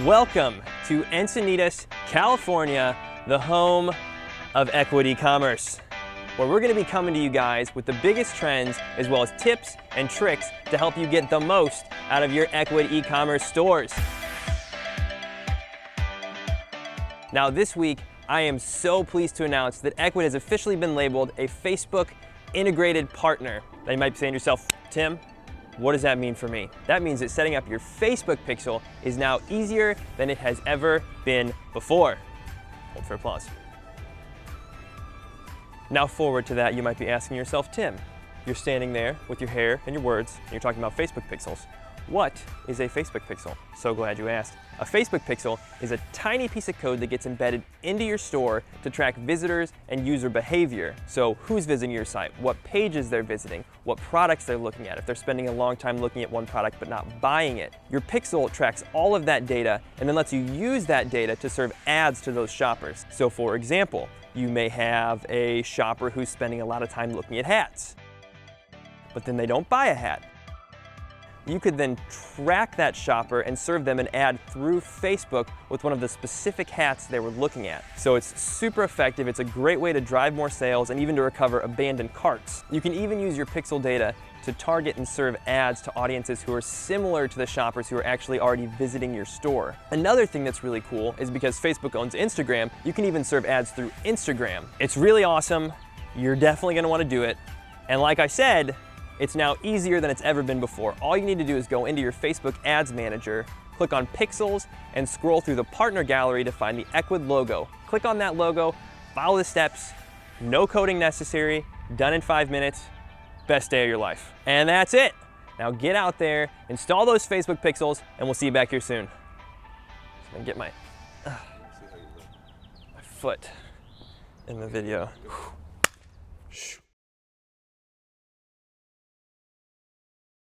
Welcome to Encinitas, California, the home of Ecwid e-commerce, where we're going to be coming to you guys with the biggest trends as well as tips and tricks to help you get the most out of your Ecwid e-commerce stores. Now this week, I am so pleased to announce that Ecwid has officially been labeled a Facebook integrated partner. Now you might be saying to yourself, Tim, what does that mean for me? That means that setting up your Facebook pixel is now easier than it has ever been before. Hold for applause. Now forward to that, you might be asking yourself, Tim, you're standing there with your hair and your words, and you're talking about Facebook pixels. What is a Facebook pixel? So glad you asked. A Facebook pixel is a tiny piece of code that gets embedded into your store to track visitors and user behavior. So who's visiting your site, what pages they're visiting, what products they're looking at, if they're spending a long time looking at one product but not buying it. Your pixel tracks all of that data and then lets you use that data to serve ads to those shoppers. So for example, you may have a shopper who's spending a lot of time looking at hats, but then they don't buy a hat. You could then track that shopper and serve them an ad through Facebook with one of the specific hats they were looking at. So it's super effective, it's a great way to drive more sales and even to recover abandoned carts. You can even use your pixel data to target and serve ads to audiences who are similar to the shoppers who are actually already visiting your store. Another thing that's really cool is because Facebook owns Instagram, you can even serve ads through Instagram. It's really awesome, you're definitely gonna wanna do it, and like I said, it's now easier than it's ever been before. All you need to do is go into your Facebook Ads Manager, click on Pixels, and scroll through the Partner Gallery to find the Ecwid logo. Click on that logo, follow the steps, no coding necessary, done in 5 minutes, best day of your life. And that's it. Now get out there, install those Facebook Pixels, and we'll see you back here soon. So I'm gonna get my foot in the video.